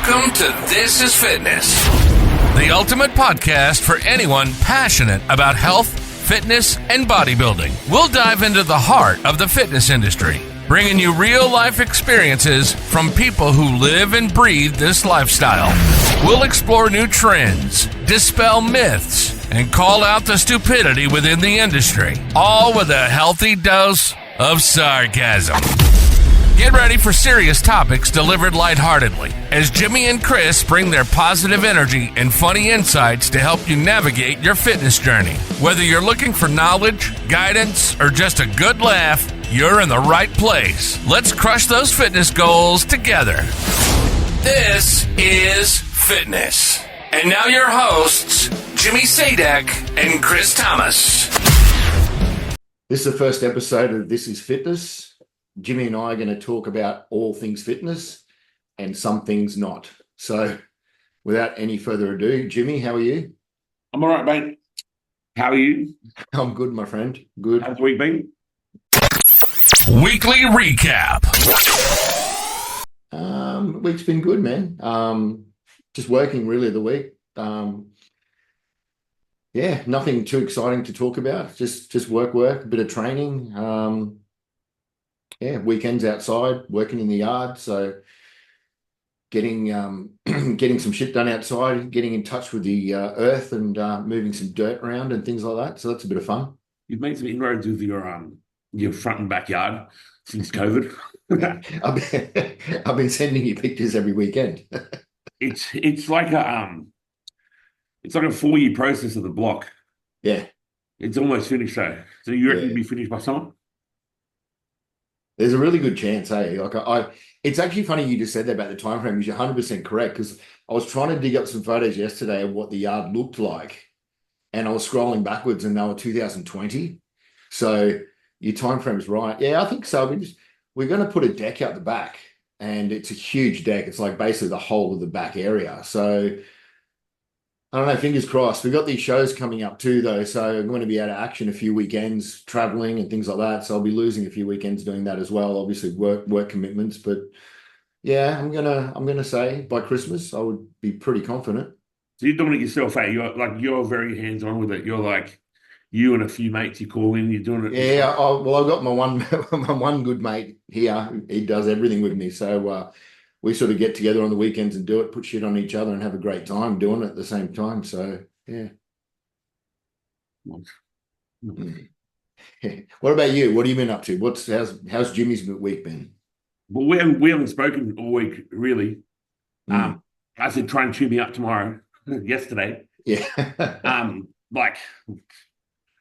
Welcome to This is Fitness, the ultimate podcast for anyone passionate about health, fitness, and bodybuilding. We'll dive into the heart of the fitness industry, bringing you real-life experiences from people who live and breathe this lifestyle. We'll explore new trends, dispel myths, and call out the stupidity within the industry, all with a healthy dose of sarcasm. Get ready for serious topics delivered lightheartedly as Jimmy and Chris bring their positive energy and funny insights to help you navigate your fitness journey. Whether you're looking for knowledge, guidance, or just a good laugh, you're in the right place. Let's crush those fitness goals together. This is Fitness. And now your hosts, Jimmy Sadek and Chris Thomas. This is the first episode of This is Fitness. Jimmy and I are going to talk about all things fitness and some things not. So without any further ado, Jimmy, how are you? I'm all right, mate. How are you? I'm good, my friend. Good. How's the week been? Weekly recap. Week's been good, man. Just working really the week. Yeah, nothing too exciting to talk about. Just work, a bit of training. Yeah, weekends outside, working in the yard. So getting some shit done outside, getting in touch with the earth and moving some dirt around and things like that. So that's a bit of fun. You've made some inroads with your front and backyard since COVID. I've been sending you pictures every weekend. It's like a 4-year process of the block. Yeah. It's almost finished though. So you reckon it'll be finished by summer? There's a really good chance, hey. It's actually funny you just said that about the time frame, because you're 100% correct. Because I was trying to dig up some photos yesterday of what the yard looked like, and I was scrolling backwards, and they were 2020. So your time frame's right. Yeah, I think so. We're going to put a deck out the back, and it's a huge deck. It's like basically the whole of the back area. So I don't know, fingers crossed. We've got these shows coming up too, though, so I'm going to be out of action a few weekends, traveling and things like that. So I'll be losing a few weekends doing that as well. Obviously, work commitments, but yeah, I'm gonna say by Christmas I would be pretty confident. So you're doing it yourself, eh? You're very hands-on with it. You're like you and a few mates you call in. You're doing it. Yeah, I've got my one good mate here. He does everything with me, so. We sort of get together on the weekends and do it, put shit on each other and have a great time doing it at the same time. So, yeah. What about you? What have you been up to? How's Jimmy's week been? Well, we haven't spoken all week, really. I said try and tune me up tomorrow, yesterday. Yeah.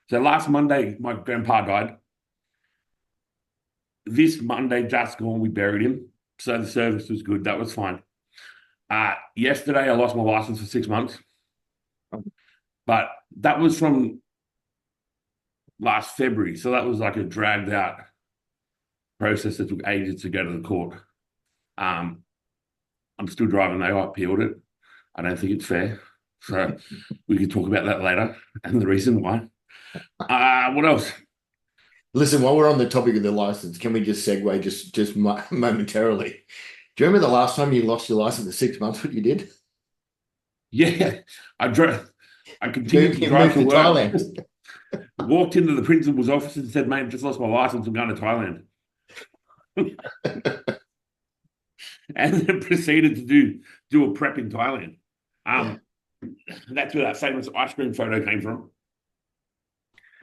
So last Monday, my grandpa died. This Monday, just gone, we buried him. So the service was good. That was fine. Yesterday, I lost my license for 6 months. But that was from last February. So that was like a dragged out process that took ages to go to the court. I'm still driving though. I appealed it. I don't think it's fair. So we can talk about that later and the reason why. What else? Listen, while we're on the topic of the license, can we just segue just momentarily? Do you remember the last time you lost your license for 6 months, what you did? Yeah, I continued to drive to work. Thailand. Walked into the principal's office and said, mate, just lost my license. I'm going to Thailand. And then proceeded to do a prep in Thailand. That's where that famous ice cream photo came from.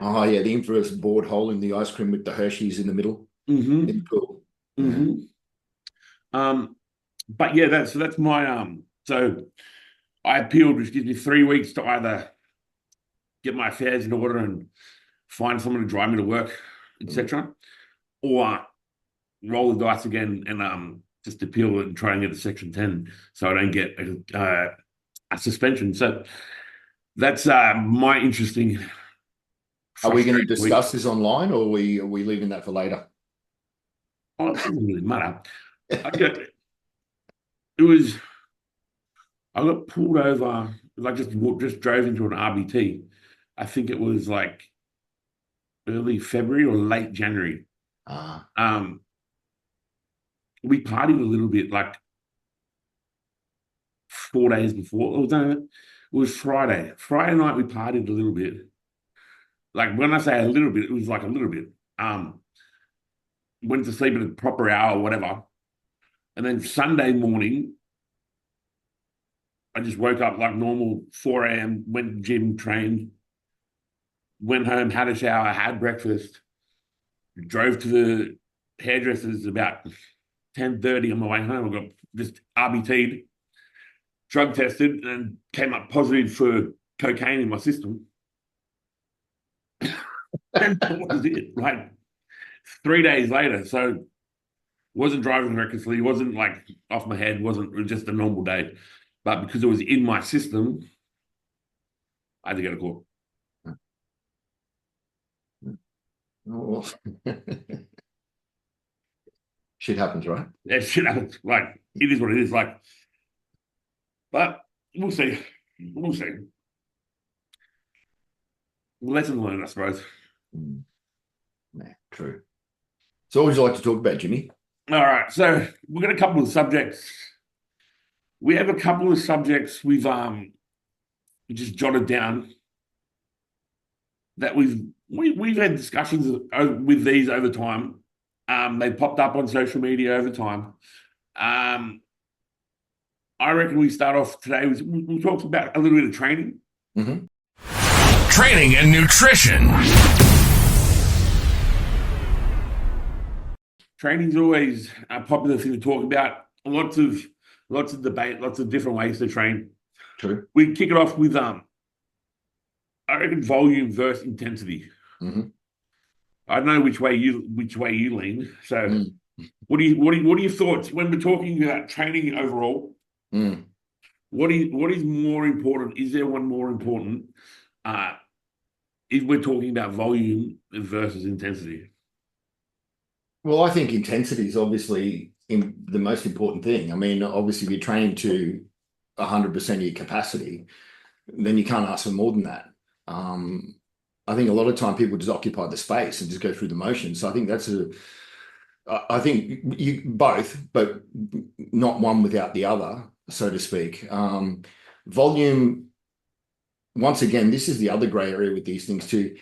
Oh, yeah, the infamous bored hole in the ice cream with the Hershey's in the middle. Mm-hmm. It's cool. Mm-hmm. But yeah, that's my so I appealed, which gives me 3 weeks to either get my affairs in order and find someone to drive me to work, etc., or roll the dice again and just appeal it and try and get a Section 10 so I don't get a suspension. So that's my interesting. Are we going to discuss this online, or are we leaving that for later? Oh, it doesn't really matter. I got pulled over. Just drove into an RBT. I think it was like early February or late January. We partied a little bit. Like 4 days before. It was Friday. Friday night we partied a little bit. Like when I say a little bit, it was like a little bit. Went to sleep at a proper hour or whatever. And then Sunday morning, I just woke up like normal, 4 a.m., went to the gym, trained, went home, had a shower, had breakfast, drove to the hairdressers about 10:30 on my way home. I got just RBT'd, drug tested, and came up positive for cocaine in my system. And that was it. Like 3 days later. So wasn't driving recklessly, wasn't like off my head, wasn't just a normal day. But because it was in my system, I had to go to court. Oh, shit happens, right? Yeah, shit happens. Like, it is what it is. Like, but we'll see. We'll see. Lesson learned, I suppose. Yeah, true. So what would you like to talk about, Jimmy? All right. So we've got a couple of subjects. We have a couple of subjects we've just jotted down that we've had discussions with these over time. They popped up on social media over time. I reckon we start off today. We'll talk about a little bit of training. Mm-hmm. Training and nutrition. Training's always a popular thing to talk about. Lots of debate, lots of different ways to train. True. We kick it off with I reckon volume versus intensity. Mm-hmm. I don't know which way you lean. So, what are your thoughts when we're talking about training overall? What is more important? Is there one more important? If we're talking about volume versus intensity. Well, I think intensity is obviously the most important thing. I mean, obviously, if you're training to 100% of your capacity, then you can't ask for more than that. I think a lot of time people just occupy the space and just go through the motions. So I think I think you both, but not one without the other, so to speak. Volume, once again, this is the other gray area with these things too.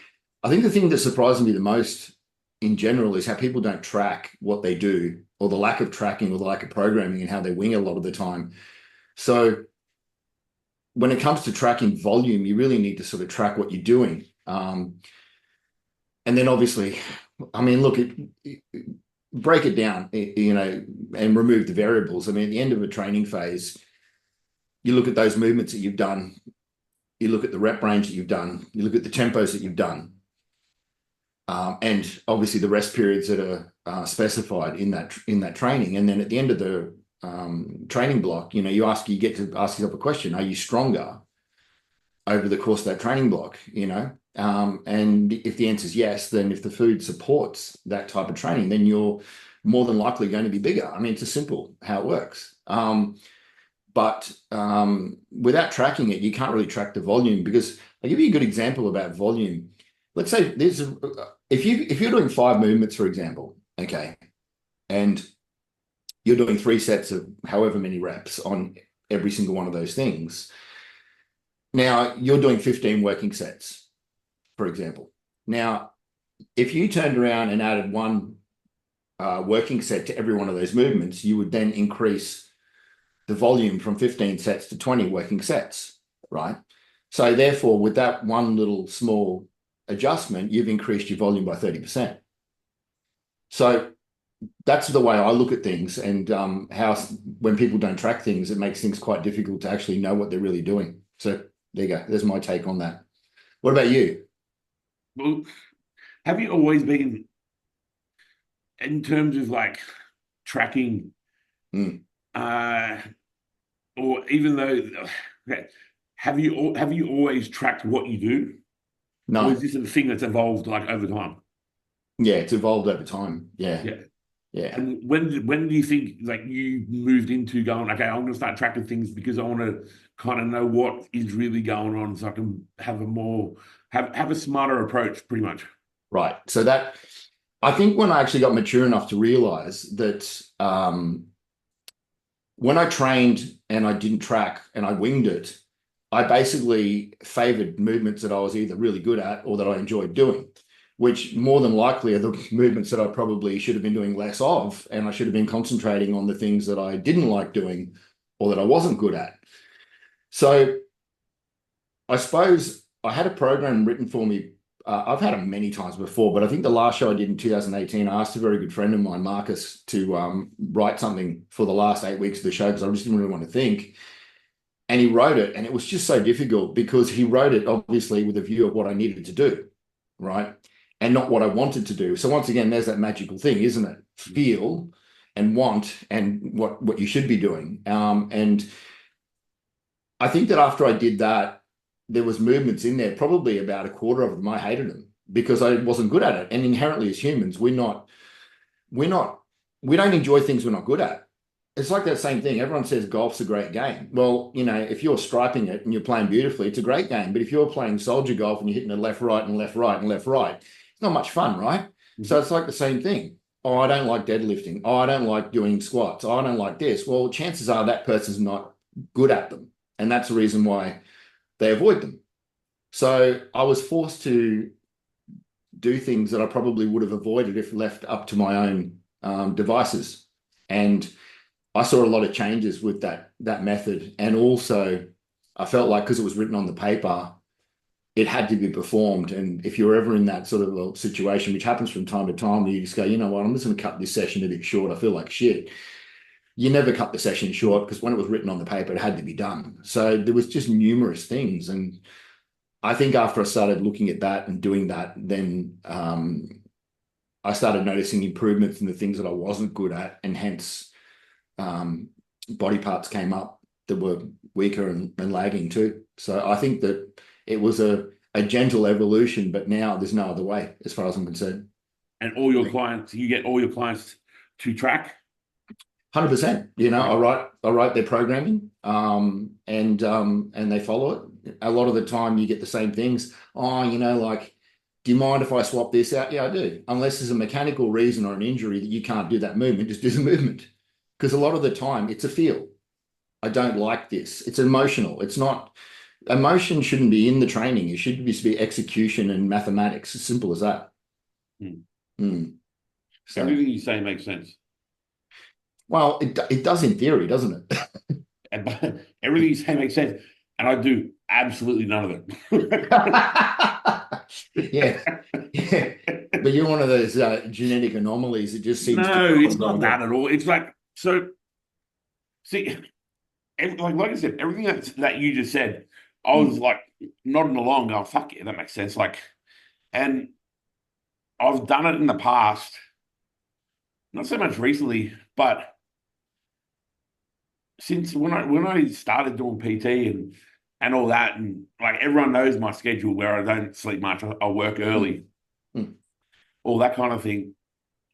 I think the thing that surprises me the most in general is how people don't track what they do, or the lack of tracking, or the lack of programming, and how they wing a lot of the time. So when it comes to tracking volume, you really need to sort of track what you're doing. And then obviously, I mean, look, break it down, and remove the variables. I mean, at the end of a training phase, you look at those movements that you've done, you look at the rep range that you've done, you look at the tempos that you've done, and obviously the rest periods that are specified in that training. And then at the end of the training block, you get to ask yourself a question: are you stronger over the course of that training block? And if the answer is yes, then if the food supports that type of training, then you're more than likely going to be bigger. I mean, it's a simple how it works. But without tracking it, you can't really track the volume, because I'll give you a good example about volume. Let's say if you're doing 5 movements, for example, okay, and you're doing 3 sets of however many reps on every single one of those things. Now you're doing 15 working sets, for example. Now, if you turned around and added 1 working set to every one of those movements, you would then increase the volume from 15 sets to 20 working sets, right? So therefore, with that one little small adjustment, you've increased your volume by 30%. So that's the way I look at things, and how when people don't track things, it makes things quite difficult to actually know what they're really doing. So there you go. There's my take on that. What about you? Well, have you always been, in terms of like tracking, or even though, have you always tracked what you do? No. Or is this a thing that's evolved like over time? Yeah, it's evolved over time. Yeah. And when do you think like you moved into going, okay, I'm going to start tracking things because I want to kind of know what is really going on, so I can have a smarter approach, pretty much. Right. So that, I think when I actually got mature enough to realize that when I trained and I didn't track and I winged it, I basically favored movements that I was either really good at or that I enjoyed doing, which more than likely are the movements that I probably should have been doing less of. And I should have been concentrating on the things that I didn't like doing or that I wasn't good at. So I suppose I had a program written for me. I've had it many times before, but I think the last show I did in 2018, I asked a very good friend of mine, Marcus, to write something for the last 8 weeks of the show because I just didn't really want to think. And he wrote it, and it was just so difficult because he wrote it obviously with a view of what I needed to do, right? And not what I wanted to do. So once again, there's that magical thing, isn't it? Feel and want and what you should be doing. And I think that after I did that, there was movements in there, probably about a quarter of them. I hated them because I wasn't good at it. And inherently as humans, we don't enjoy things we're not good at. It's like that same thing. Everyone says golf's a great game. Well, if you're striping it and you're playing beautifully, it's a great game. But if you're playing soldier golf and you're hitting it left, right, and left, right, and left, right, it's not much fun, right? Mm-hmm. So it's like the same thing. Oh, I don't like deadlifting. Oh, I don't like doing squats. Oh, I don't like this. Well, chances are that person's not good at them. And that's the reason why they avoid them. So I was forced to do things that I probably would have avoided if left up to my own devices. And I saw a lot of changes with that method. And also I felt like because it was written on the paper, it had to be performed. And if you're ever in that sort of a situation, which happens from time to time, you just go, you know what, I'm just going to cut this session a bit short. I feel like shit. You never cut the session short because when it was written on the paper, it had to be done. So there was just numerous things. And I think after I started looking at that and doing that, then I started noticing improvements in the things that I wasn't good at. And hence body parts came up that were weaker and lagging too. So I think that it was a gentle evolution, but now there's no other way as far as I'm concerned. And all your clients, you get all your clients to track? 100%. I write their programming and they follow it. A lot of the time you get the same things. Oh, like, do you mind if I swap this out? Yeah, I do. Unless there's a mechanical reason or an injury that you can't do that movement, just do the movement. Because a lot of the time it's a feel. I don't like this. It's emotional. It's not, emotion shouldn't be in the training. It should just be execution and mathematics. As simple as that. So, everything you say makes sense. Well, it does in theory, doesn't it? Everything you say makes sense. And I do absolutely none of it. yeah. But you're one of those genetic anomalies that just seems it's not that at all. It's like, so, see, like I said, everything that you just said, I was like nodding along going, fuck yeah, that makes sense. And I've done it in the past, not so much recently, but since when I started doing PT and all that, and like everyone knows my schedule where I don't sleep much, I work early, all that kind of thing.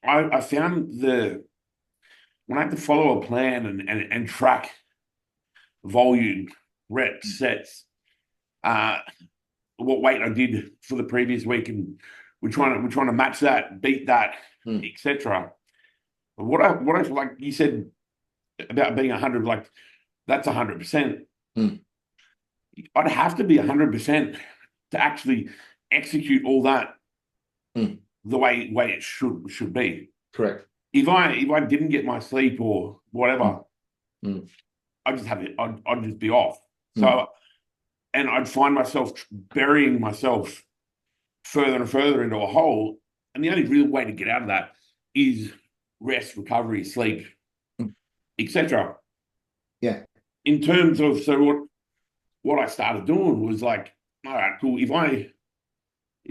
I found when I have to follow a plan and track volume, reps, sets, what weight I did for the previous week, and we're trying to match that, beat that, etc. What I like you said about being 100, like that's 100%. I'd have to be 100% to actually execute all that the way it should be. Correct. If I didn't get my sleep or whatever, I just have it. I'd just be off. So, and I'd find myself burying myself further and further into a hole. And the only real way to get out of that is rest, recovery, sleep, etc. Yeah. In terms of, so what I started doing was like, all right, cool. If I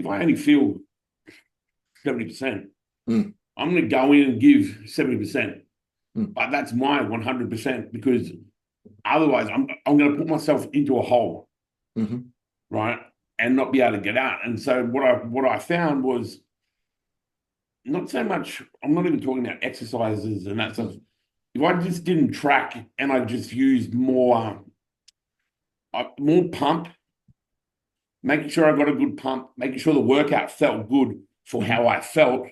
only feel 70%, I'm going to go in and give 70%. But that's my 100% because otherwise I'm going to put myself into a hole, right, and not be able to get out. And so what I found was not so much. I'm not even talking about exercises and that stuff. If I just didn't track and I just used more pump, making sure I got a good pump, making sure the workout felt good for how I felt,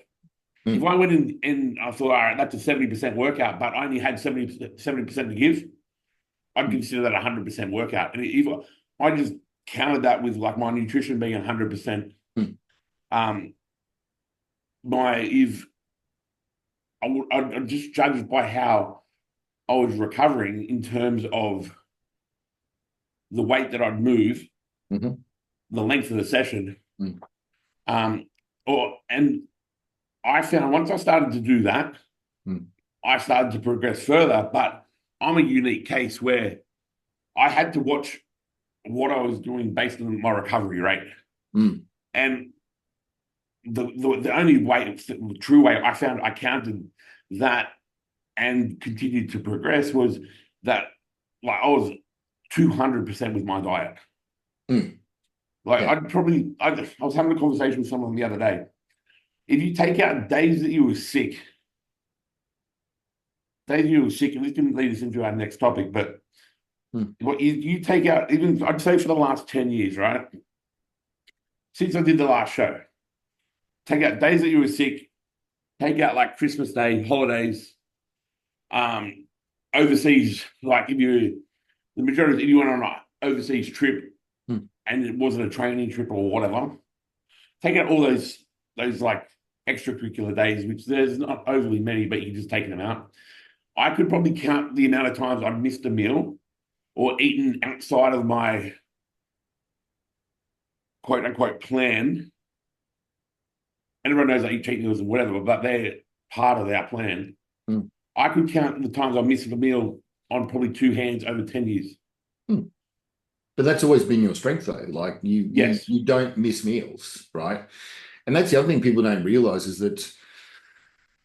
If I went in and I thought, all right, that's a 70% workout, but I only had 70% to give, I'd consider that 100% workout. And if I just counted that with like my nutrition being 100%, I'd just judge it by how I was recovering in terms of the weight that I'd move, the length of the session. And I found once I started to do that, I started to progress further. But I'm a unique case where I had to watch what I was doing based on my recovery rate. And the only way, the true way I found I counted that and continued to progress was that, like, I was 200% with my diet. Like, I was having a conversation with someone the other day. If you take out days that you were sick, and this can lead us into our next topic, but what you take out, even I'd say for the last 10 years, right? Since I did the last show, take out days that you were sick, take out like Christmas Day, holidays, overseas, like if you went on an overseas trip and it wasn't a training trip or whatever, take out all those like extracurricular days, which there's not overly many, but you're just taking them out. I could probably count the amount of times I've missed a meal or eaten outside of my quote unquote plan. And everyone knows I eat cheat meals and whatever, but they're part of our plan. I could count the times I've missed a meal on probably two hands over 10 years. But that's always been your strength, though. Like you don't miss meals, right? And that's the other thing people don't realize is that,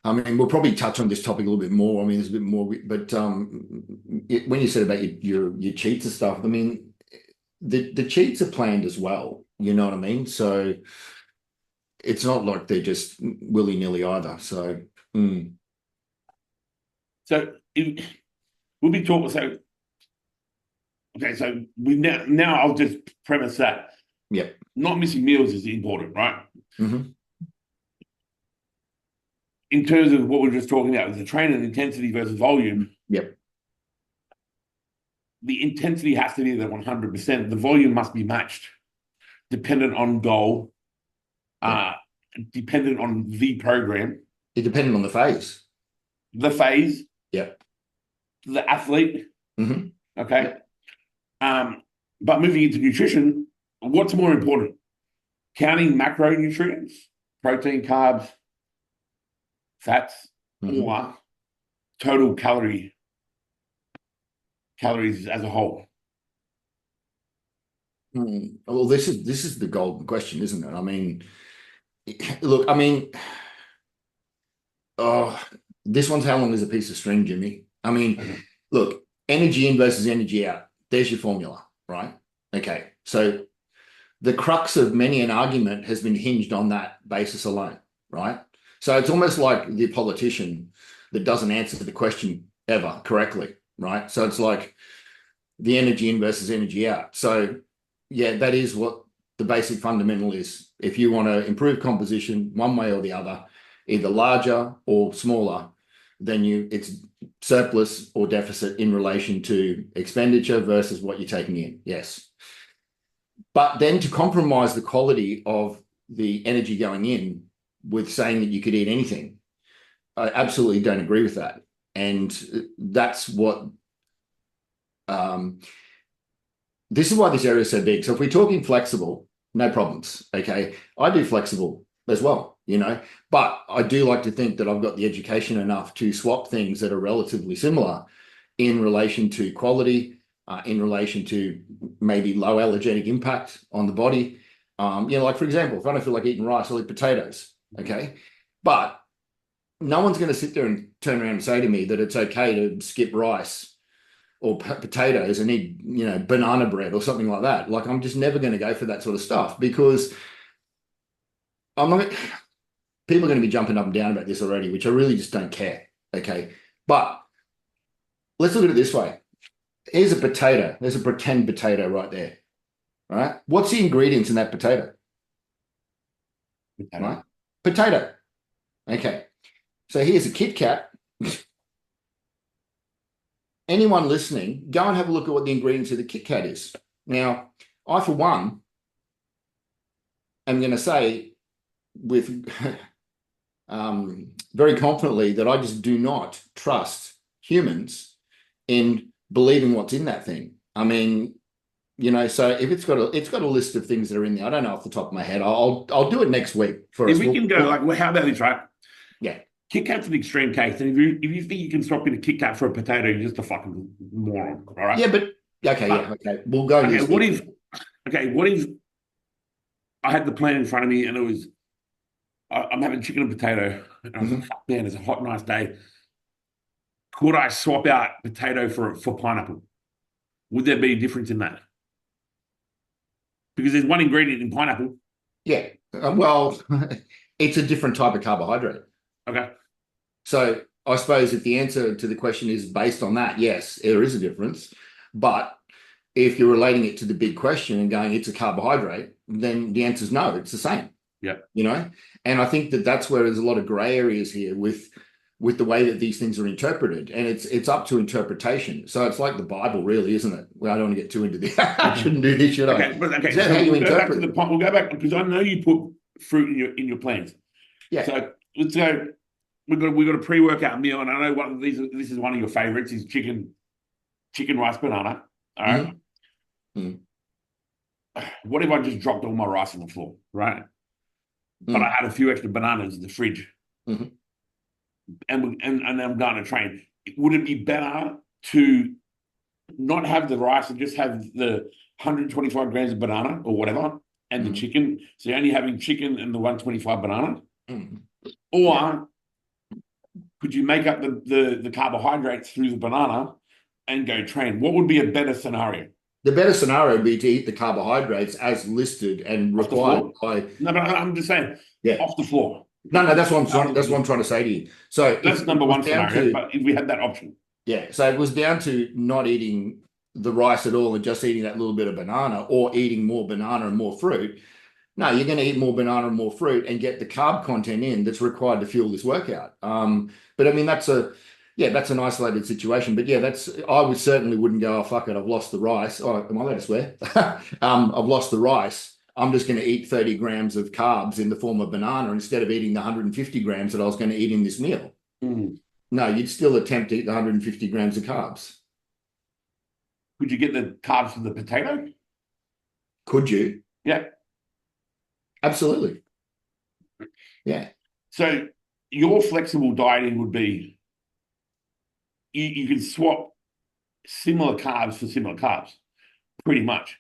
I mean, we'll probably touch on this topic a little bit more. I mean, there's a bit more, but when you said about your cheats and stuff, I mean, the cheats are planned as well. You know what I mean? So it's not like they're just willy-nilly either. So, So we'll be talking. So, okay, so we now I'll just premise that. Yep. Not missing meals is important, right? In terms of what we we're just talking about, the training intensity versus volume. Yep. The intensity has to be the 100%. The volume must be matched, dependent on goal, dependent on the program. It depended on the phase. The phase. Yep. The athlete. Okay. But moving into nutrition, what's more important? Counting macronutrients, protein, carbs, fats, or total calories as a whole? Well, this is the golden question, isn't it? I mean, look, I mean, this one's how long is a piece of string, Jimmy? I mean, look, energy in versus energy out. There's your formula, right? Okay, so the crux of many an argument has been hinged on that basis alone, right? So it's almost like the politician that doesn't answer the question ever correctly, right? So it's like the energy in versus energy out. So yeah, that is what the basic fundamental is. If you want to improve composition one way or the other, either larger or smaller, then it's surplus or deficit in relation to expenditure versus what you're taking in. Yes. But then to compromise the quality of the energy going in with saying that you could eat anything, I absolutely don't agree with that. And that's what, this is why this area is so big. So if we're talking flexible, no problems. Okay. I do flexible as well, but I do like to think that I've got the education enough to swap things that are relatively similar in relation to quality, in relation to maybe low allergenic impact on the body. Like for example, if I don't feel like eating rice, I'll eat potatoes. Okay. But no one's going to sit there and turn around and say to me that it's okay to skip rice or potatoes and eat, banana bread or something like that. Like, I'm just never going to go for that sort of stuff because people are going to be jumping up and down about this already, which I really just don't care. Okay. But let's look at it this way. Here's a potato. There's a pretend potato right there. Right. What's the ingredients in that potato? Potato. Right. Potato. Okay. So here's a Kit Kat. Anyone listening, go and have a look at what the ingredients of the Kit Kat is. Now, I, for one, am going to say with very confidently that I just do not trust humans in believing what's in that thing. I mean, you know, so if it's got a list of things that are in there, I don't know off the top of my head. I'll do it next week for If us. we can go like, well, how about this, right? Yeah. Kit Kat's an extreme case, and if you think you can swap in a Kit Kat for a potato, you're just a fucking moron, all right? Yeah, but okay. We'll go. Okay, what if I had the plan in front of me and it was I'm having chicken and potato, and I was like, fuck, man, it's a hot, nice day. Could I swap out potato for pineapple? Would there be a difference in that? Because there's one ingredient in pineapple. Yeah. Well, it's a different type of carbohydrate. Okay. So I suppose if the answer to the question is based on that, yes, there is a difference. But if you're relating it to the big question and going, it's a carbohydrate, then the answer is no, it's the same. Yeah. You know, and I think that that's where there's a lot of gray areas here with the way that these things are interpreted, and it's up to interpretation. So it's like the Bible, really, isn't it? Well, I don't want to get too into this. I shouldn't do this, should I? Okay, is that how you interpret it? We'll go back because I know you put fruit in your plans. Yeah. So let's go. We've got a pre-workout meal, and I know this is one of your favorites is chicken rice banana. All right. What if I just dropped all my rice on the floor, right? But I had a few extra bananas in the fridge, and I'm going to train. Would it be better to not have the rice and just have the 125 grams of banana or whatever, and the chicken? So you're only having chicken and the 125 banana, or could you make up the carbohydrates through the banana and go train? What would be a better scenario? The better scenario would be to eat the carbohydrates as listed and required by. No, but I'm just saying, off the floor. No, that's what I'm trying to say to you. So that's number one scenario. But if we had that option, so it was down to not eating the rice at all and just eating that little bit of banana, or eating more banana and more fruit. No, you're going to eat more banana and more fruit and get the carb content in that's required to fuel this workout. But I mean, that's an isolated situation. But yeah, I would certainly wouldn't go, oh, fuck it, I've lost the rice. Oh, am I allowed to swear? I've lost the rice. I'm just going to eat 30 grams of carbs in the form of banana instead of eating the 150 grams that I was going to eat in this meal. No, you'd still attempt to eat the 150 grams of carbs. Could you get the carbs from the potato? Could you? Yeah. Absolutely. Yeah. So your flexible dieting would be you can swap similar carbs for similar carbs, pretty much.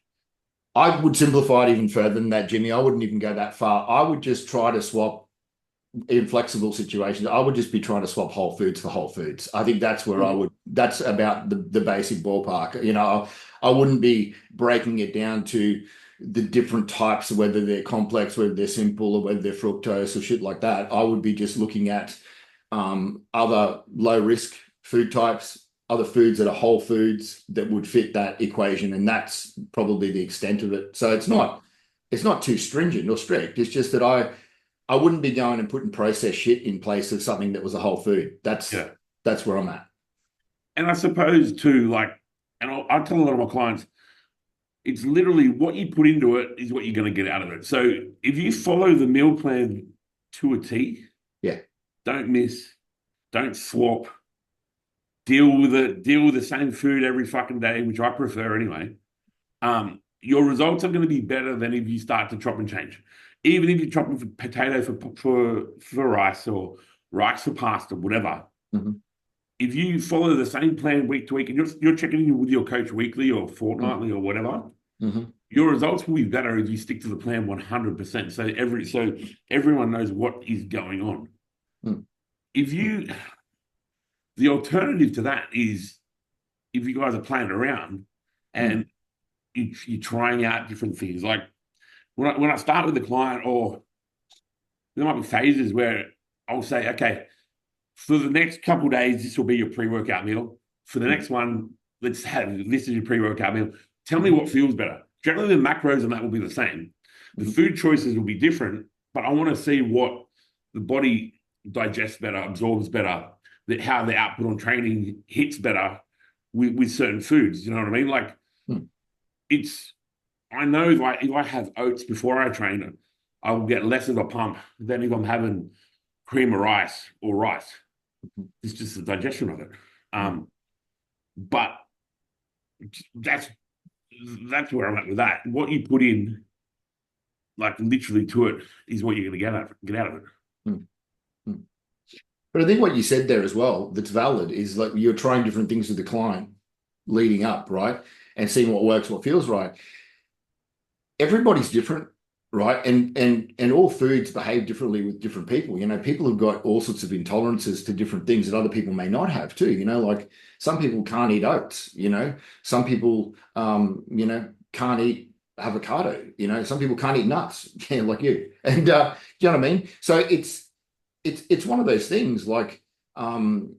I would simplify it even further than that, Jimmy. I wouldn't even go that far. I would just try to swap in flexible situations. I would just be trying to swap whole foods for whole foods. I think that's where that's about the basic ballpark. You know, I wouldn't be breaking it down to the different types, whether they're complex, whether they're simple, or whether they're fructose or shit like that. I would be just looking at other low risk food types, other foods that are whole foods that would fit that equation, and that's probably the extent of it. So it's not too stringent or strict. It's just that I wouldn't be going and putting processed shit in place of something that was a whole food. That's where I'm at. And I suppose too, and I tell a lot of my clients, it's literally what you put into it is what you're going to get out of it. So if you follow the meal plan to a T, don't miss, don't swap, deal with the same food every fucking day, which I prefer anyway. Your results are going to be better than if you start to chop and change. Even if you're chopping for potato for rice, or rice for pasta, whatever. If you follow the same plan week to week, and you're checking in with your coach weekly or fortnightly or whatever, your results will be better if you stick to the plan 100%. So everyone knows what is going on. The alternative to that is if you guys are playing around and you're trying out different things. Like when I start with the client, or there might be phases where I'll say, okay, for the next couple of days, this will be your pre-workout meal. For the next one, this is your pre-workout meal. Tell me what feels better. Generally, the macros on that will be the same. The food choices will be different, but I want to see what the body digests better, absorbs better, that how the output on training hits better with certain foods. You know what I mean? Like I know if I have oats before I train, I will get less of a pump than if I'm having cream of rice or rice. It's just the digestion of it. But that's where I'm at with that. What you put in, like literally to it, is what you're going to get out of it. But I think what you said there as well, that's valid, is like you're trying different things with the client leading up, right? And seeing what works, what feels right. Everybody's different, right? And all foods behave differently with different people. You know, people have got all sorts of intolerances to different things that other people may not have too. You know, like some people can't eat oats, you know, some people, you know, can't eat avocado, you know, some people can't eat nuts, yeah, like you. And you know what I mean? So it's one of those things like, and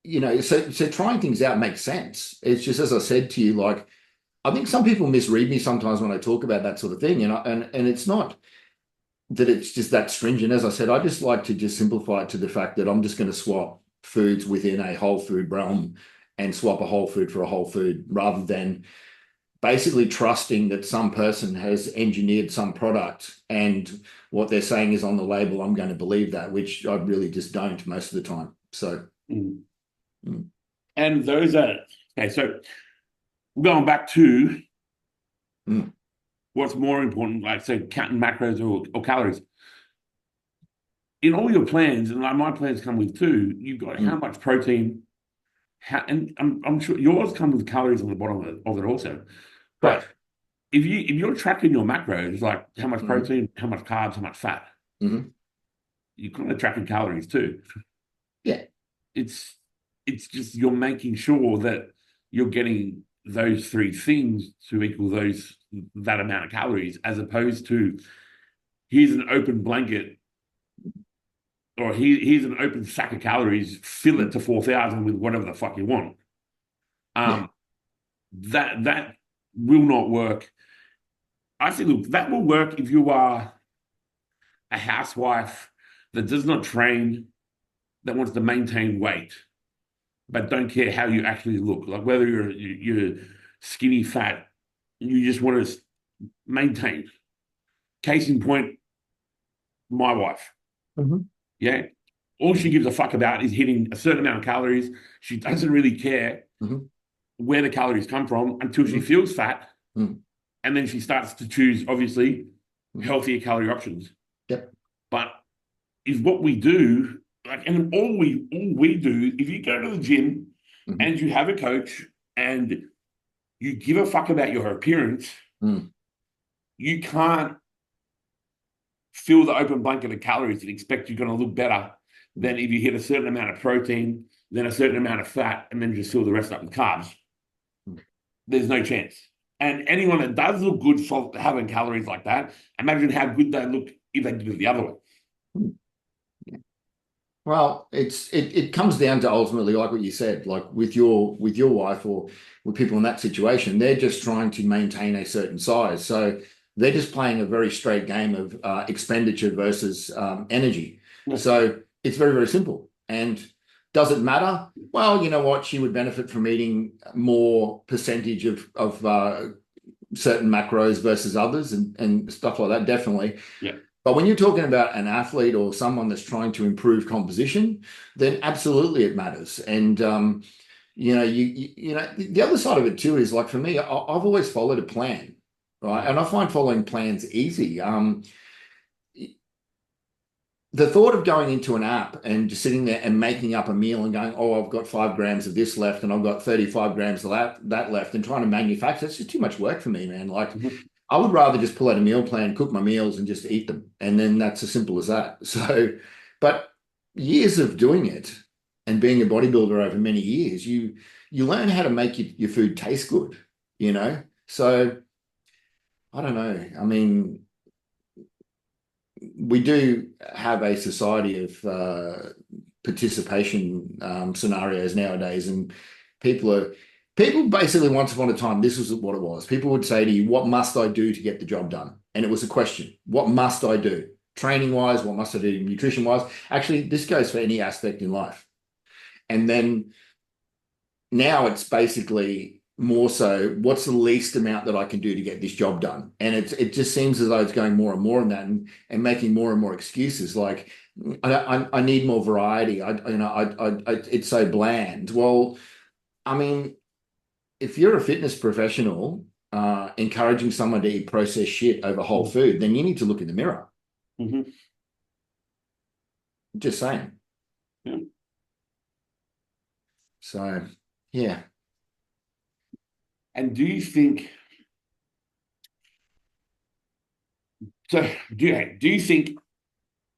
you know, so trying things out makes sense. It's just, as I said to you, like, I think some people misread me sometimes when I talk about that sort of thing. And it's not that it's just that stringent. As I said, I just like to just simplify it to the fact that I'm just going to swap foods within a whole food realm and swap a whole food for a whole food, rather than basically trusting that some person has engineered some product and what they're saying is on the label, I'm going to believe that, which I really just don't most of the time. So, and those are okay. So going back to what's more important, like say counting macros or calories. In all your plans, and like my plans come with too, you've got how much protein, and I'm sure yours come with calories on the bottom of it also. But if you're tracking your macros, like how much protein, how much carbs, how much fat, you're kind of tracking calories too. Yeah. It's just you're making sure that you're getting those three things to equal that amount of calories, as opposed to here's an open blanket or here's an open sack of calories, fill it to 4,000 with whatever the fuck you want. That will not work. I think, look, that will work if you are a housewife that does not train, that wants to maintain weight, but don't care how you actually look. Like whether you're skinny, fat, you just want to maintain. Case in point, my wife. Yeah. All she gives a fuck about is hitting a certain amount of calories. She doesn't really care where the calories come from until she feels fat. And then she starts to choose, obviously, healthier calorie options. Yep. But is what we do, like, and all we do, if you go to the gym and you have a coach and you give a fuck about your appearance, you can't fill the open blanket of calories and expect you're going to look better than if you hit a certain amount of protein, then a certain amount of fat, and then just fill the rest up with carbs. There's no chance. And anyone that does look good for having calories like that, imagine how good they look if they did it the other way. Well, it comes down to ultimately, like what you said, like with your wife or with people in that situation, they're just trying to maintain a certain size. So they're just playing a very straight game of expenditure versus energy. So it's very, very simple. And does it matter? Well, you know what? She would benefit from eating more percentage of certain macros versus others and stuff like that, definitely. Yeah. But when you're talking about an athlete or someone that's trying to improve composition, then absolutely it matters. And you know, you know, the other side of it too is, like, for me, I've always followed a plan, right? And I find following plans easy. The thought of going into an app and just sitting there and making up a meal and going, oh, I've got 5 grams of this left and I've got 35 grams of that left, and trying to manufacture, it's just too much work for me, man. Like, I would rather just pull out a meal plan, cook my meals and just eat them. And then that's as simple as that. So, but years of doing it and being a bodybuilder over many years, you learn how to make your food taste good, you know? So I don't know. I mean, we do have a society of participation scenarios nowadays, and people basically, once upon a time, this was what it was. People would say to you, what must I do to get the job done? And it was a question, what must I do? training wise? What must I do nutrition wise? Actually, this goes for any aspect in life. And then now it's basically more so, what's the least amount that I can do to get this job done? And it just seems as though it's going more and more in that, and making more and more excuses. Like, I need more variety. It's so bland. Well, I mean, if you're a fitness professional, encouraging someone to eat processed shit over whole food, then you need to look in the mirror. Mm-hmm. Just saying. Yeah. So, yeah. And do you think so? Do you think,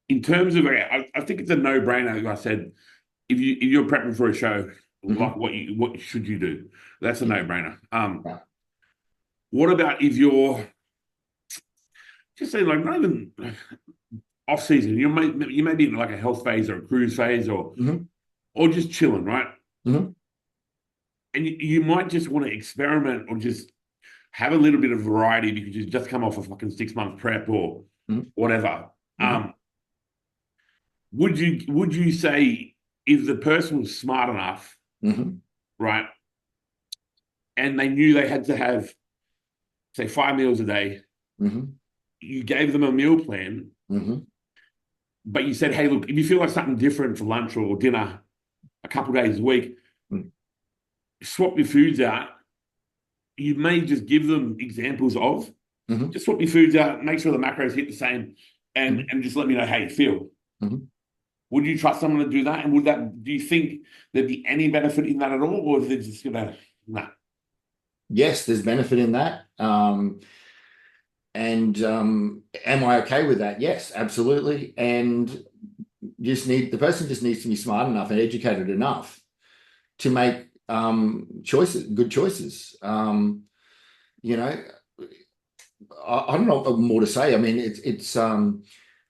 in terms of, I think it's a no-brainer. Like I said, if you're prepping for a show, like what should you do? That's a no-brainer. Yeah. What about if you're just say, like, not even off season? You may be in like a health phase or a cruise phase, or just chilling, right? Mm-hmm. And you might just want to experiment or just have a little bit of variety because you just come off a fucking 6-month prep or whatever. Would you say, if the person was smart enough, right, and they knew they had to have, say, 5 meals a day, you gave them a meal plan, but you said, hey, look, if you feel like something different for lunch or dinner a couple of days a week, swap your foods out. You may just give them examples of, just swap your foods out, make sure the macros hit the same, and just let me know how you feel. Would you trust someone to do that? And do you think there'd be any benefit in that at all? Or is it just gonna, nah? Yes, there's benefit in that. Am I okay with that? Yes, absolutely. And the person just needs to be smart enough and educated enough to make good choices. You know, I don't know what more to say. I mean, it's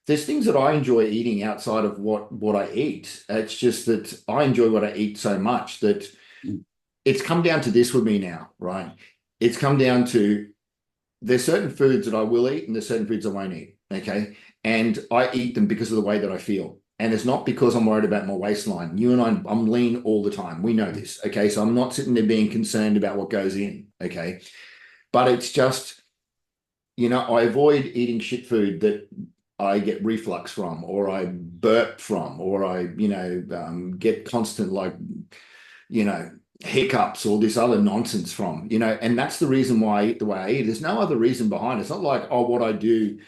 there's things that I enjoy eating outside of what I eat. It's just that I enjoy what I eat so much that it's come down to this with me now, right? It's come down to, there's certain foods that I will eat and there's certain foods I won't eat, okay? And I eat them because of the way that I feel. And it's not because I'm worried about my waistline. You and I'm lean all the time. We know this, okay? So I'm not sitting there being concerned about what goes in, okay? But it's just, I avoid eating shit food that I get reflux from, or I burp from, or I, get constant, hiccups, or this other nonsense from, and that's the reason why I eat the way I eat. There's no other reason behind it. It's not like, what I do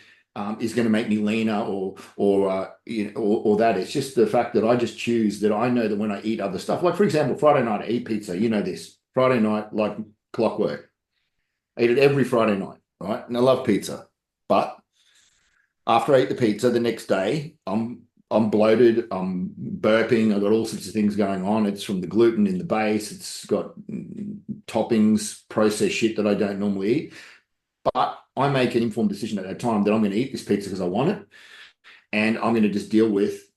is going to make me leaner or that. It's just the fact that I just choose that. I know that when I eat other stuff, like for example, Friday night I eat pizza, this Friday night, like clockwork. I eat it every Friday night, right? And I love pizza, but after I eat the pizza, the next day, I'm bloated, I'm burping, I've got all sorts of things going on. It's from the gluten in the base, it's got toppings, processed shit that I don't normally eat. But I make an informed decision at that time that I'm going to eat this pizza because I want it, and I'm going to just deal with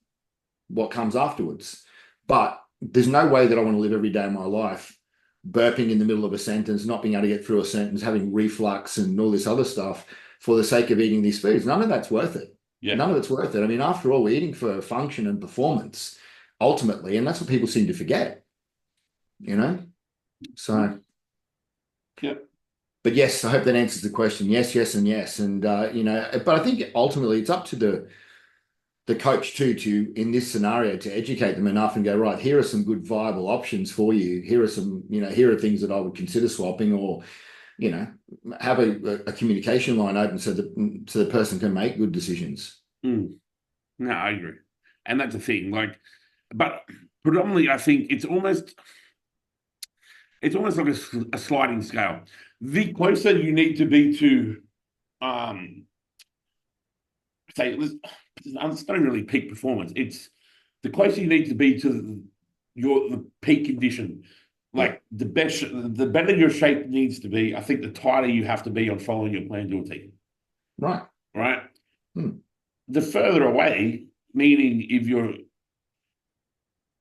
what comes afterwards. But there's no way that I want to live every day of my life burping in the middle of a sentence, not being able to get through a sentence, having reflux and all this other stuff for the sake of eating these foods. None of that's worth it. Yeah. None of it's worth it. I mean, after all, we're eating for function and performance ultimately, and that's what people seem to forget, So, yeah. But yes, I hope that answers the question. Yes, yes, and yes. And, but I think ultimately it's up to the coach too, in this scenario, to educate them enough and go, right, here are some good viable options for you. Here are some, here are things that I would consider swapping, or, have a communication line open so the person can make good decisions. No, I agree. And that's the thing, but predominantly I think it's almost like a sliding scale. The closer you need to be to, say, it's not really peak performance. It's the closer you need to be to the peak condition. Like the better your shape needs to be, I think the tighter you have to be on following your plan to a T. Right. Right. The further away, meaning if you're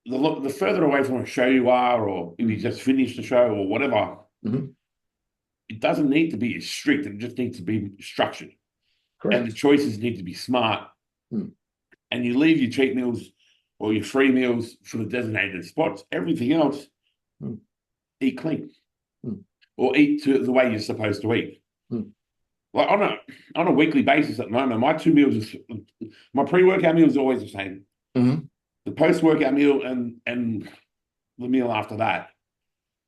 the further away from a show you are, or if you just finished the show or whatever, it doesn't need to be as strict. It just needs to be structured. Correct. And the choices need to be smart and you leave your cheat meals or your free meals for the designated spots, everything else, eat clean or eat to the way you're supposed to eat. Like on a weekly basis at the moment, my 2 meals, my pre-workout meal is always the same. The post-workout meal and the meal after that,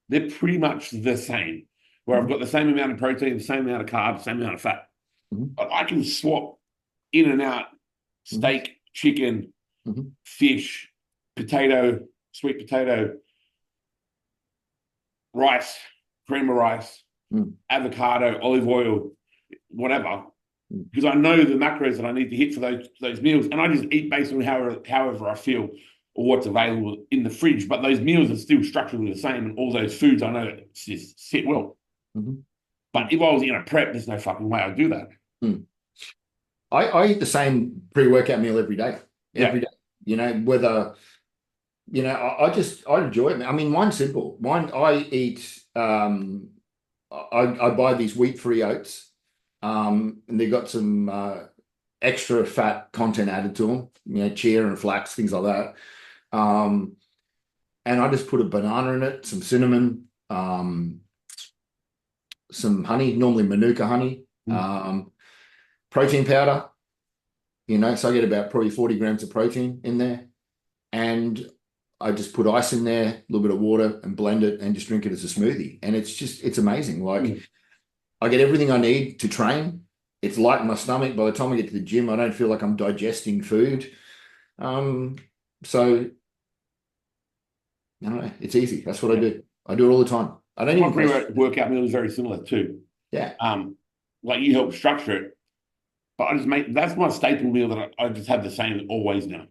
they're pretty much the same. Where I've got the same amount of protein, the same amount of carbs, same amount of fat. But I can swap in and out steak, chicken, fish, potato, sweet potato, rice, cream of rice, avocado, olive oil, whatever, because I know the macros that I need to hit for those meals, and I just eat based on however I feel or what's available in the fridge. But those meals are still structurally the same, and all those foods I know just sit well. But if I was in a prep, there's no fucking way I'd do that. I eat the same pre-workout meal every day. Every day. You know, whether, you know, I enjoy it. I mean, mine's simple. I eat, I buy these wheat-free oats, and they got some extra fat content added to them, you know, chia and flax, things like that. And I just put a banana in it, some cinnamon, some honey, normally Manuka honey, protein powder, you know, so I get about probably 40 grams of protein in there. And I just put ice in there, a little bit of water, and blend it and just drink it as a smoothie. And it's amazing. Like I get everything I need to train. It's light in my stomach. By the time I get to the gym, I don't feel like I'm digesting food. So I don't know, it's easy. That's what I do. I do it all the time. I don't even pre-workout meal is very similar too. Yeah. Like you help structure it, but I just that's my staple meal that I just have the same always now.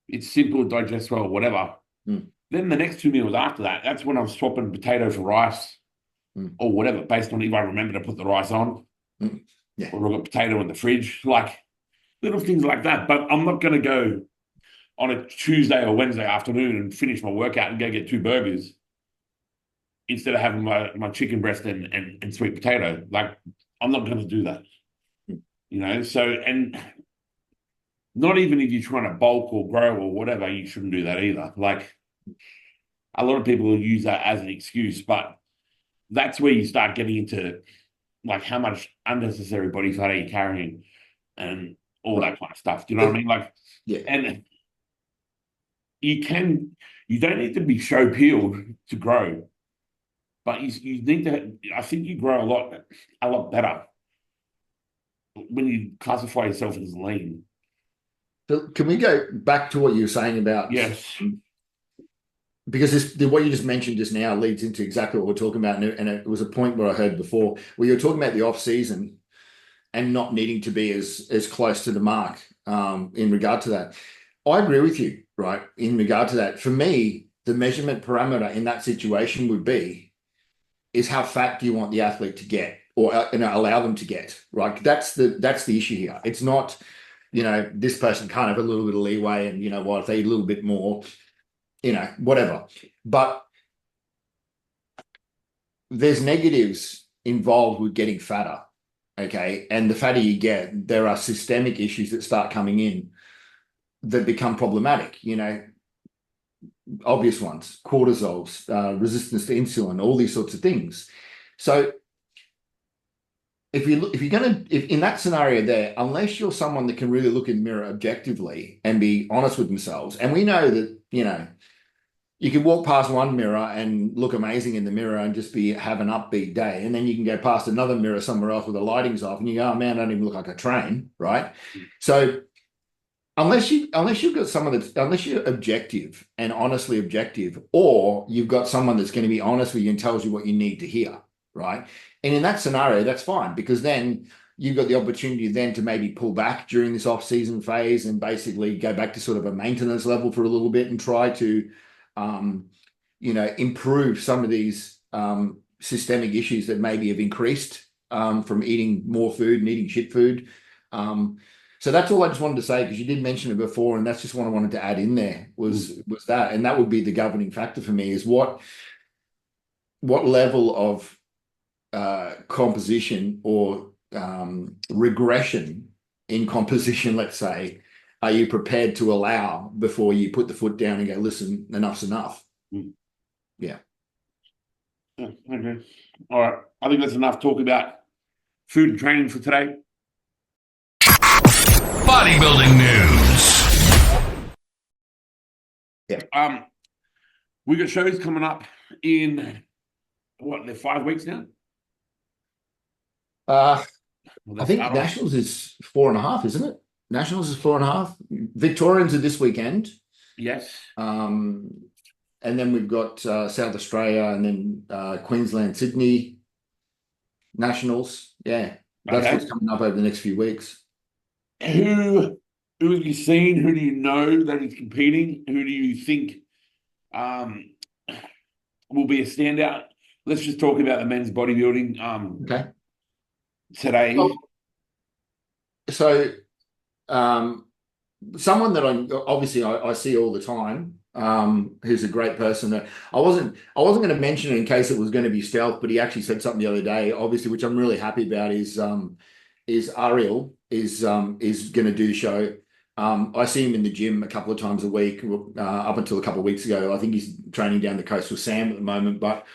It's simple, digest well, whatever. Then the next 2 meals after that, that's when I'm swapping potato for rice or whatever, based on if I remember to put the rice on. Yeah. Or I've got potato in the fridge, like little things like that. But I'm not going to go on a Tuesday or Wednesday afternoon and finish my workout and go get 2 burgers instead of having my chicken breast and sweet potato. Like, I'm not going to do that. You know, so, and not even if you're trying to bulk or grow or whatever, you shouldn't do that either. Like, a lot of people will use that as an excuse, but that's where you start getting into like how much unnecessary body fat are you carrying and all that kind of stuff. Do you know what I mean? Like, and you don't need to be show peeled to grow, but you need to, I think you grow a lot better when you classify yourself as lean. So can we go back to what you were saying about? Yes. Because what you just mentioned just now leads into exactly what we're talking about. And it was a point where I heard before where you were talking about the off season and not needing to be as close to the mark in regard to that. I agree with you, right? In regard to that, for me, the measurement parameter in that situation would be is how fat do you want the athlete to get or allow them to get, right? That's the issue here. It's not, you know, this person can't have a little bit of leeway and, you know what, if they eat a little bit more, you know, whatever. But there's negatives involved with getting fatter, okay? And the fatter you get, there are systemic issues that start coming in that become problematic, you know, obvious ones, cortisols, resistance to insulin, all these sorts of things. So if in that scenario there, unless you're someone that can really look in the mirror objectively and be honest with themselves, and we know that, you know, you can walk past one mirror and look amazing in the mirror and just have an upbeat day. And then you can go past another mirror somewhere else where the lighting's off and you go, oh man, I don't even look like a train, right? So unless you've got someone unless you're objective and honestly objective, or you've got someone that's going to be honest with you and tells you what you need to hear, right? And in that scenario, that's fine, because then you've got the opportunity then to maybe pull back during this off-season phase and basically go back to sort of a maintenance level for a little bit and try to you know, improve some of these systemic issues that maybe have increased from eating more food and eating shit food. So that's all I just wanted to say, because you did mention it before, and that's just what I wanted to add in there was that, and that would be the governing factor for me, is what level of composition or regression in composition, let's say, are you prepared to allow before you put the foot down and go, listen, enough's enough? Yeah. Okay. All right. I think that's enough talk about food and training for today. Bodybuilding news. Yeah. We got shows coming up in they're 5 weeks now? I think Nationals is 4.5, isn't it? Nationals is 4.5. Victorians are this weekend. Yes. And then we've got South Australia and then Queensland, Sydney Nationals. Yeah. That's what's coming up over the next few weeks. Who have you seen? Who do you know that is competing? Who do you think will be a standout? Let's just talk about the men's bodybuilding Okay. today. Well, so someone that I see all the time, who's a great person. I wasn't going to mention it in case it was going to be stealth, but he actually said something the other day, obviously, which I'm really happy about, is Ariel is going to do the show. I see him in the gym a couple of times a week, up until a couple of weeks ago. I think he's training down the coast with Sam at the moment, but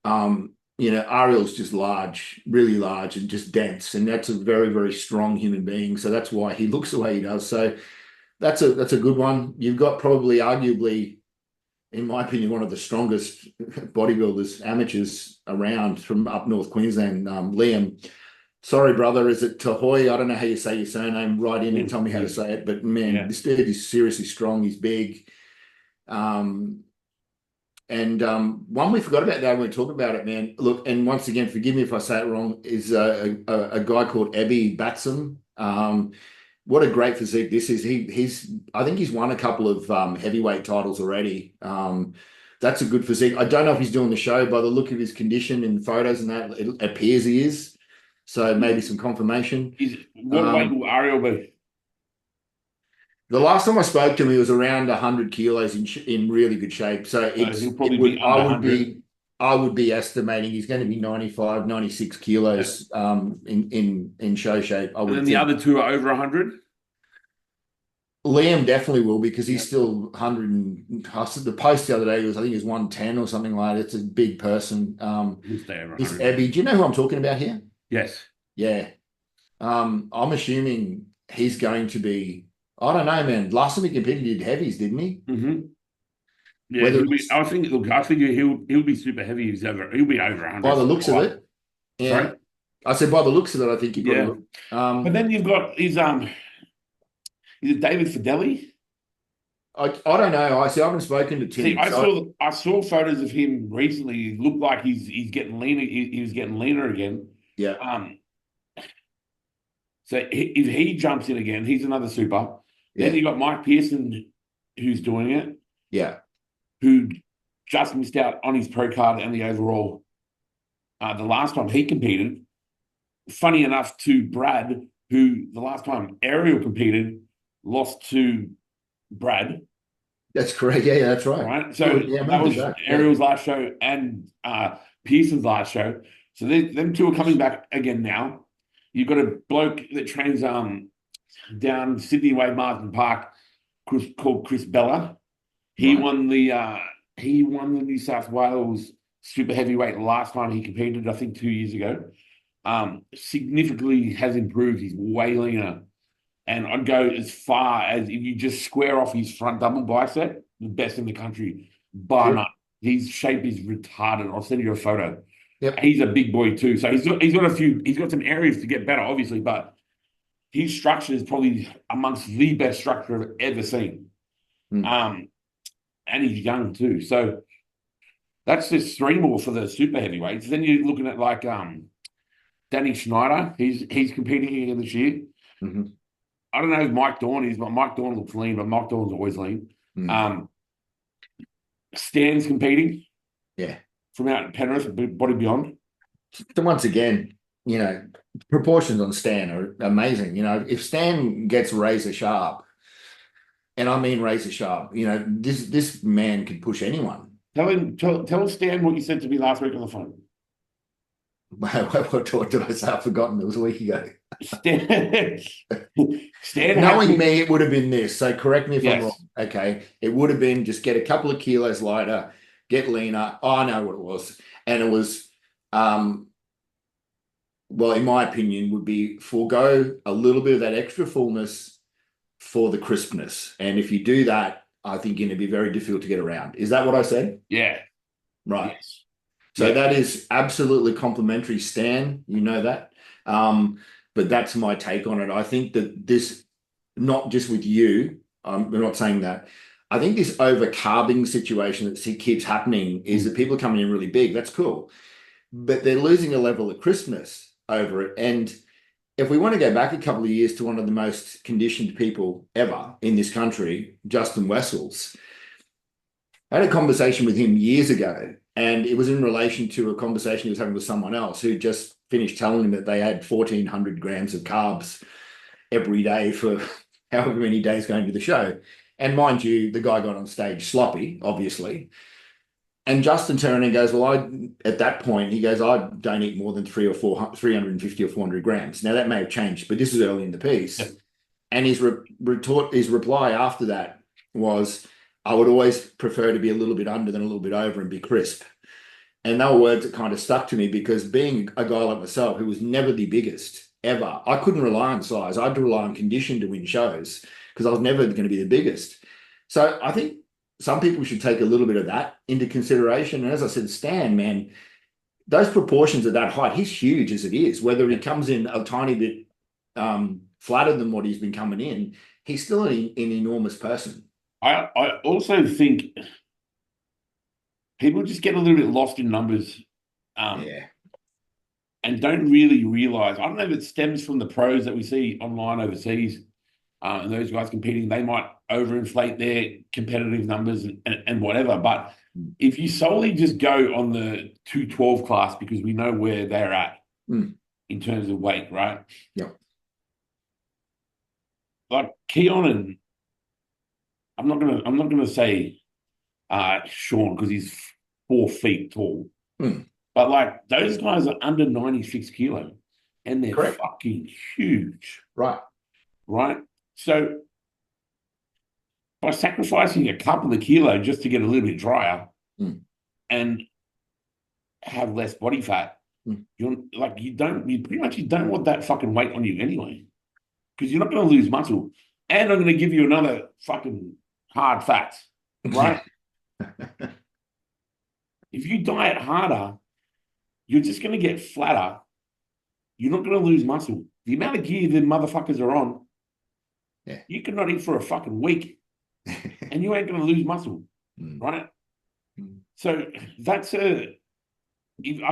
Ariel's just large, really large, and just dense, and that's a very, very strong human being. So that's why he looks the way he does. So that's a good one. You've got probably, arguably, in my opinion, one of the strongest bodybuilders, amateurs around from up North Queensland, Liam. Sorry, brother, is it Tahoy? I don't know how you say your surname. Write in and tell me how to say it. But man, This dude is seriously strong. He's big. And one we forgot about that when we talk about it, man. Look, and once again, forgive me if I say it wrong, is a guy called Ebby Batson. What a great physique this is. I think he's won a couple of heavyweight titles already. That's a good physique. I don't know if he's doing the show. By the look of his condition in photos and that, it appears he is. So maybe some confirmation. What weight will Ariel be? The last time I spoke to him, he was around 100 kilos in really good shape. So he'll probably be under 100. I would be estimating he's going to be 95, 96 kilos in show shape. I would And then think. the other two are over 100? Liam definitely will, because he's still 100. The post the other day was, I think he was 110 or something like that. It's a big person. He'll stay over 100. This Ebby, do you know who I'm talking about here? Yes. Yeah. I'm assuming he's going to be, I don't know, man. Last time he competed, he did heavies, didn't he? Mm-hmm. Yeah, I think he'll be super heavy. He'll be over 100. By the looks of it. Yeah. Sorry? I said by the looks of it, I think he probably will. But then you've got is it David Fideli? I don't know. I haven't spoken to Tim. See, I saw photos of him recently. He looked like he's getting leaner. He was getting leaner again. Yeah. So if he jumps in again, he's another super. Yeah. Then you got Mike Pearson, who's doing it. Yeah. Who just missed out on his pro card and the overall. The last time he competed, funny enough, to Brad, who the last time Ariel competed lost to Brad. That's correct. Yeah, that's right. Right. So that was Ariel's last show and Pearson's last show. So them two are coming back again now. You've got a bloke that trains down Sydney Way, Marsden Park, called Chris Bella. He won the New South Wales super heavyweight last time he competed, I think 2 years ago. Significantly has improved. He's way leaner. And I'd go as far as, if you just square off his front double bicep, the best in the country, bar none. His shape is retarded. I'll send you a photo. Yep. He's a big boy too. So he's got some areas to get better, obviously, but his structure is probably amongst the best structure I've ever seen. And he's young too. So that's just three more for the super heavyweights. Then you're looking at like Danny Schneider. He's competing again this year. Mm-hmm. I don't know who Mike Dawn is, but Mike Dawn looks lean, but Mike Dawn's always lean. Stan's competing. Yeah. From out in Penrith, Body Beyond. So once again, proportions on Stan are amazing. If Stan gets razor sharp, and I mean razor sharp, this man can push anyone. Tell Stan what you said to me last week on the phone. What did I say? I've forgotten. It was a week ago. Stan Knowing me, it would have been this. So correct me if I'm wrong. yes, Okay. It would have been just get a couple of kilos lighter, get leaner. Oh, I know what it was. And it was, well, in my opinion, would be forego a little bit of that extra fullness for the crispness. And if you do that, I think you're going to be very difficult to get around. Is that what I said? yeah, Right. yes, So yeah, that is absolutely complimentary, Stan. You know that. But that's my take on it. I think that this, not just with you, we're not saying that. I think this over carbing situation that keeps happening is that people are coming in really big. That's cool. But they're losing a level of crispness over it. And if we want to go back a couple of years to one of the most conditioned people ever in this country, Justin Wessels, I had a conversation with him years ago, and it was in relation to a conversation he was having with someone else who just finished telling him that they had 1,400 grams of carbs every day for however many days going to the show. And mind you, the guy got on stage sloppy, obviously. And Justin turned and goes, well, at that point, he goes, I don't eat more than 350 or 400 grams. Now that may have changed, but this is early in the piece. yeah. And his reply after that was, I would always prefer to be a little bit under than a little bit over and be crisp. And they were words that kind of stuck to me because being a guy like myself who was never the biggest ever, I couldn't rely on size. I had to rely on condition to win shows because I was never going to be the biggest. So I think some people should take a little bit of that into consideration. And as I said, Stan, man, those proportions at that height, he's huge as it is. Whether he comes in a tiny bit flatter than what he's been coming in, he's still an enormous person. I also think people just get a little bit lost in numbers, Yeah. and don't really realize. I don't know if it stems from the pros that we see online overseas, and those guys competing. They might overinflate their competitive numbers and whatever. But if you solely just go on the 212 class because we know where they're at in terms of weight, right? Yeah. Like Keon and I'm not gonna say Sean because he's 4 feet tall. But like those guys are under 96 kilo and they're Correct. fucking huge. Right. Right? So by sacrificing a couple of kilos just to get a little bit drier and have less body fat, you pretty much you don't want that fucking weight on you anyway. Because you're not gonna lose muscle. And I'm gonna give you another fucking hard fact, right? If you diet harder, you're just going to get flatter. You're not going to lose muscle. The amount of gear the motherfuckers are on, you cannot eat for a fucking week and you ain't going to lose muscle, right? So that's I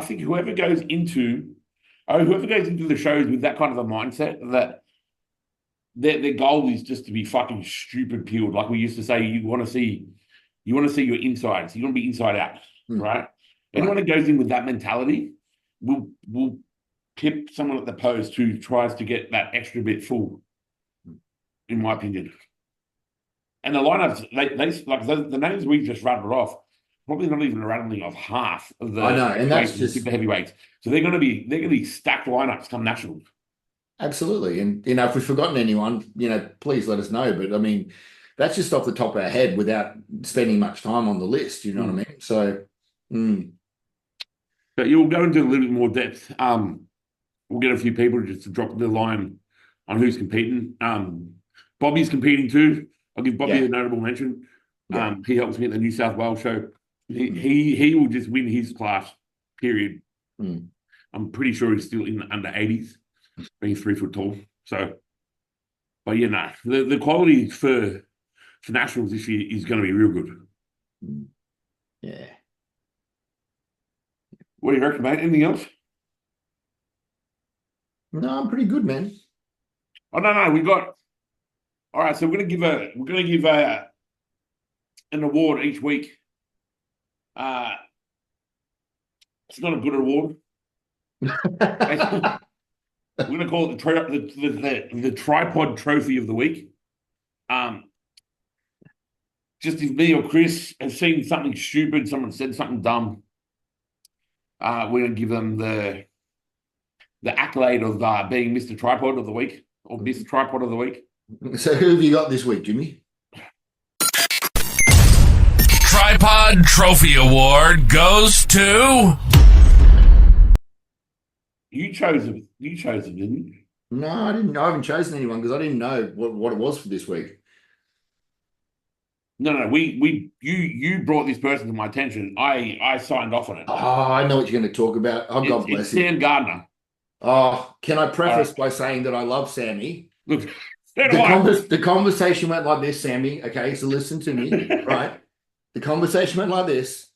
think whoever goes into the shows with that kind of a mindset that their goal is just to be fucking stupid peeled. Like we used to say, you want to see your insides. You want to be inside out, right? Anyone that goes in with that mentality will tip someone at the post who tries to get that extra bit full, in my opinion. And the lineups, they like the names we just rattled off, probably not even a rattling of half of the I know, and that's just super heavyweights. So they're going to be stacked lineups come national. Absolutely. And, if we've forgotten anyone, please let us know. But I mean, that's just off the top of our head without spending much time on the list. You know what I mean? So, But you'll go into a little bit more depth. We'll get a few people just to drop the line on who's competing. Bobby's competing too. I'll give Bobby a notable mention. He helps me at the New South Wales show. He will just win his class, period. I'm pretty sure he's still in the under 80s, being 3 foot tall. So, but the quality for nationals this year is going to be real good. Yeah. What do you reckon, mate? Anything else? No, I'm pretty good, man. Oh no, we got. All right, so we're gonna give an award each week. It's not a good award. We're gonna call it the tripod trophy of the week. Just if me or Chris have seen something stupid, someone said something dumb, we're gonna give them the the accolade of being Mr. Tripod of the Week or Mr. Tripod of the Week. So who have you got this week, Jimmy? Tripod Trophy Award goes to... You chose it, didn't you? No, I didn't. I haven't chosen anyone because I didn't know what it was for this week. No. You brought this person to my attention. I signed off on it. Oh, I know what you're going to talk about. Oh, God bless you. Sam Gardner. Oh, can I preface by saying that I love Sammy? Look, the conversation went like this, Sammy. Okay, so listen to me, right? The conversation went like this.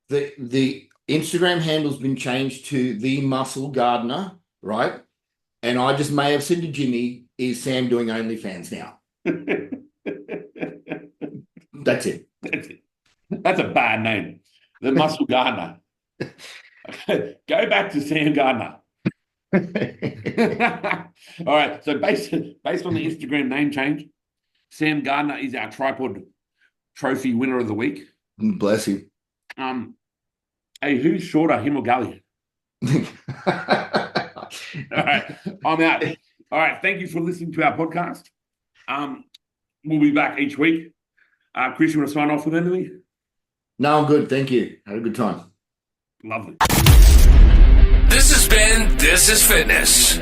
The Instagram handle's been changed to The Muscle Gardener, right? And I just may have said to Jimmy, is Sam doing OnlyFans now? That's it. That's a bad name. The Muscle Gardener. Go back to Sam Gardner. All right. So based on the Instagram name change, Sam Gardner is our Tripod Trophy winner of the week. Bless you. Hey, who's shorter, him or Gully? All right, I'm out. All right, thank you for listening to our podcast. We'll be back each week. Chris, you want to sign off with anything? No, I'm good. Thank you. Had a good time. Lovely. This has been This is Fitness.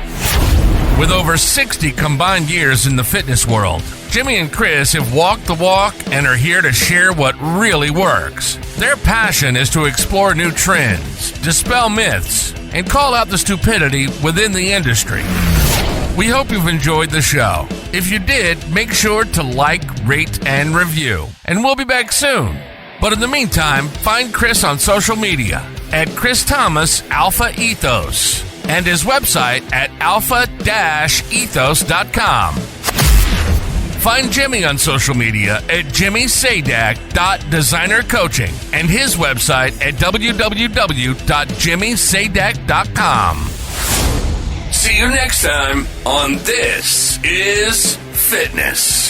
With over 60 combined years in the fitness world, Jimmy and Chris have walked the walk and are here to share what really works. Their passion is to explore new trends, dispel myths, and call out the stupidity within the industry. We hope you've enjoyed the show. If you did, make sure to like, rate, and review. And we'll be back soon. But in the meantime, find Chris on social media at Chris Thomas Alpha Ethos and his website at alpha-ethos.com. Find Jimmy on social media at jimmysadak.designercoaching and his website at www.jimmysadak.com. See you next time on This is Fitness.